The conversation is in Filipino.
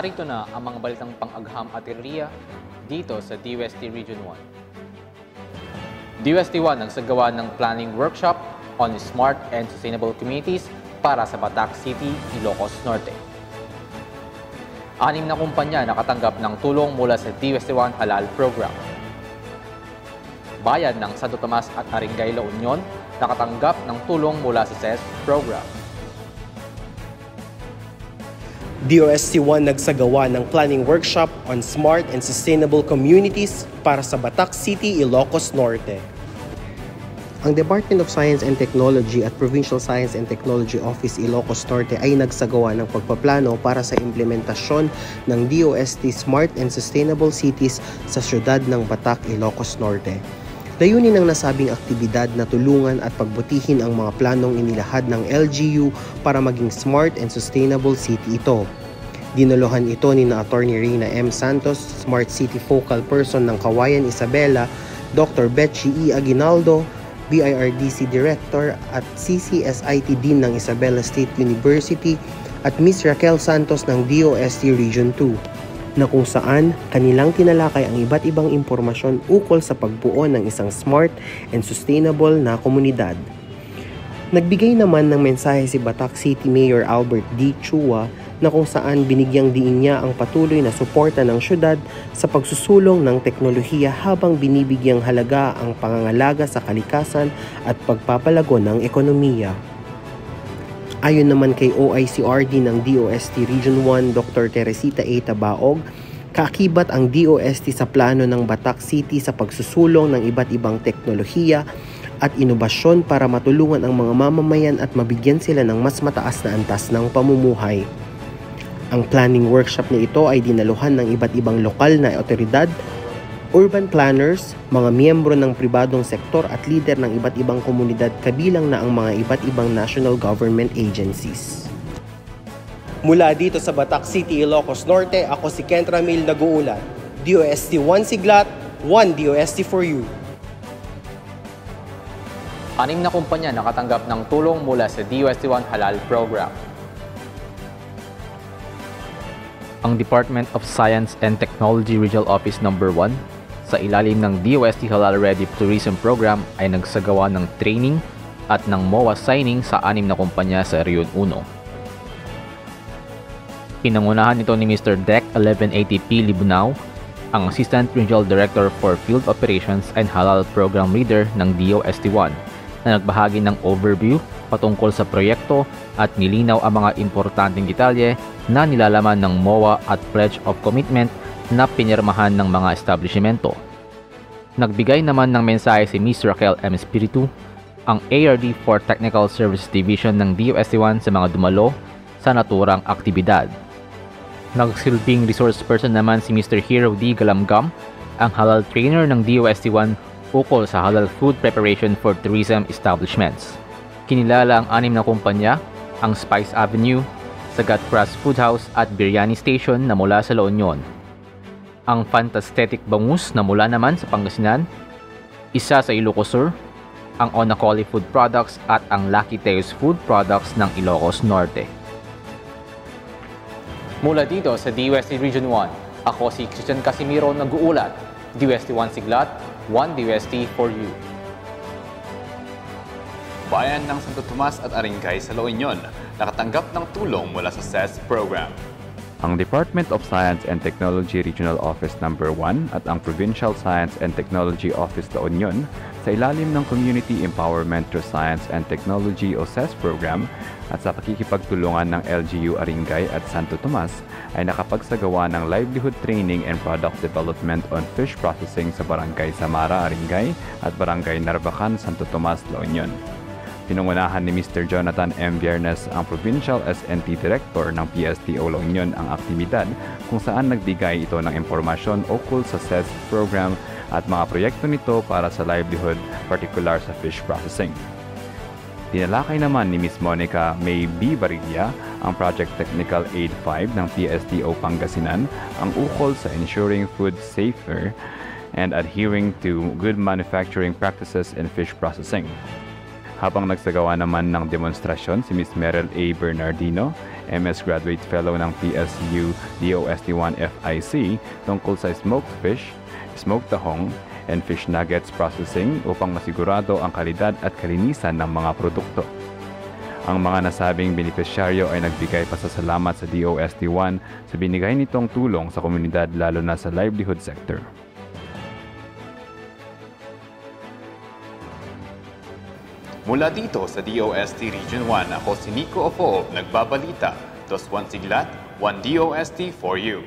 Narito na ang mga balitang pang-agham at teriya dito sa DOST Region 1. DOST 1 nagsagawa ng planning workshop on smart and sustainable communities para sa Batac City, Ilocos Norte. 6 na kumpanya nakatanggap ng tulong mula sa DOST 1 Halal Program. Bayan ng Santo Tomas at Aringay, La Union nakatanggap ng tulong mula sa CES Program. DOST 1 nagsagawa ng planning workshop on smart and sustainable communities para sa Batac City, Ilocos Norte. Ang Department of Science and Technology at Provincial Science and Technology Office Ilocos Norte ay nagsagawa ng pagpaplano para sa implementasyon ng DOST Smart and Sustainable Cities sa siyudad ng Batac, Ilocos Norte. Layunin ng nasabing aktibidad na tulungan at pagbutihin ang mga planong inilahad ng LGU para maging smart and sustainable city ito. Dinalohan ito ni na Attorney Reyna M. Santos, Smart City Focal Person ng Kawayan Isabela, Dr. Betchy E. Aguinaldo, BIRDC Director at CCSIT Dean ng Isabela State University at Ms. Raquel Santos ng DOST Region 2. Na kung saan kanilang tinalakay ang iba't ibang impormasyon ukol sa pagbuo ng isang smart and sustainable na komunidad. Nagbigay naman ng mensahe si Batac City Mayor Albert D. Chua na kung saan binigyang diin niya ang patuloy na suporta ng syudad sa pagsusulong ng teknolohiya habang binibigyang halaga ang pangangalaga sa kalikasan at pagpapalago ng ekonomiya. Ayon naman kay OICRD ng DOST Region 1, Dr. Teresita A. Tabaog, kaakibat ang DOST sa plano ng Batac City sa pagsusulong ng iba't ibang teknolohiya at inobasyon para matulungan ang mga mamamayan at mabigyan sila ng mas mataas na antas ng pamumuhay. Ang planning workshop na ito ay dinaluhan ng iba't ibang lokal na otoridad, urban planners, mga miyembro ng pribadong sektor at lider ng iba't ibang komunidad kabilang na ang mga iba't ibang national government agencies. Mula dito sa Batac City, Ilocos Norte, ako si Kent Ramil nag-uulat. DOST 1 Siglat, 1 DOST for you. 6 na kumpanya nakatanggap ng tulong mula sa DOST 1 Halal Program. Ang Department of Science and Technology Regional Office No. 1 sa ilalim ng DOST Halal Ready Tourism Program ay nagsagawa ng training at ng MOA signing sa 6 na kumpanya sa Region 1. Pinangunahan ito ni Mr. Dec 1180P Libunao, ang Assistant Regional Director for Field Operations and Halal Program Leader ng DOST 1, na nagbahagi ng overview patungkol sa proyekto at nilinaw ang mga importanteng detalye na nilalaman ng MOA at Pledge of Commitment na pinirmahan ng mga establishmento. Nagbigay naman ng mensahe si Ms. Raquel M. Espiritu, ang ARD for Technical Services Division ng DOST 1 sa mga dumalo sa naturang aktibidad. Nagsilbing resource person naman si Mr. Hero D. Galamgam, ang halal trainer ng DOST 1 ukol sa halal food preparation for tourism establishments. Kinilala ang 6 na kumpanya, ang Spice Avenue, Sagat Crush Food House at Biryani Station na mula sa La Union, ang Fantasthetic Bangus na mula naman sa Pangasinan, isa sa Ilocos Sur, ang Onacoli Food Products at ang Lucky Teos Food Products ng Ilocos Norte. Mula dito sa DOST Region 1, ako si Christian Casimiro nag-uulat. DOST 1 Siglat, 1 DOST for you. Bayan ng Santo Tomas at Aringay sa La Union nakatanggap ng tulong mula sa CES Program. Ang Department of Science and Technology Regional Office No. 1 at ang Provincial Science and Technology Office La Union sa ilalim ng Community Empowerment Through Science and Technology o CES Program at sa pakikipagtulungan ng LGU Aringay at Santo Tomas ay nakapagsagawa ng livelihood training and product development on fish processing sa Barangay Samara, Aringay at Barangay Narvacan, Santo Tomas, La Union. Pinangunahan ni Mr. Jonathan M. Viernes, ang Provincial SNT Director ng PSTO La Union, ang aktibidad kung saan nagbigay ito ng impormasyon ukol sa CES program at mga proyekto nito para sa livelihood, particular sa fish processing. Tinalakay naman ni Ms. Monica May B. Barilla, ang Project Technical Aid 5 ng PSTO Pangasinan, ang ukol sa ensuring food safer and adhering to good manufacturing practices in fish processing. Habang nagsagawa naman ng demonstrasyon si Ms. Merel A. Bernardino, MS Graduate Fellow ng PSU DOST-1 FIC tungkol sa smoked fish, smoked tahong, and fish nuggets processing upang masigurado ang kalidad at kalinisan ng mga produkto. Ang mga nasabing benepisyaryo ay nagbigay pasasalamat sa DOST-1 sa binigay nitong tulong sa komunidad lalo na sa livelihood sector. Mula dito sa DOST Region 1, ako si Nico Ofo, nagbabalita. 2 Siglat, 1 DOST for you.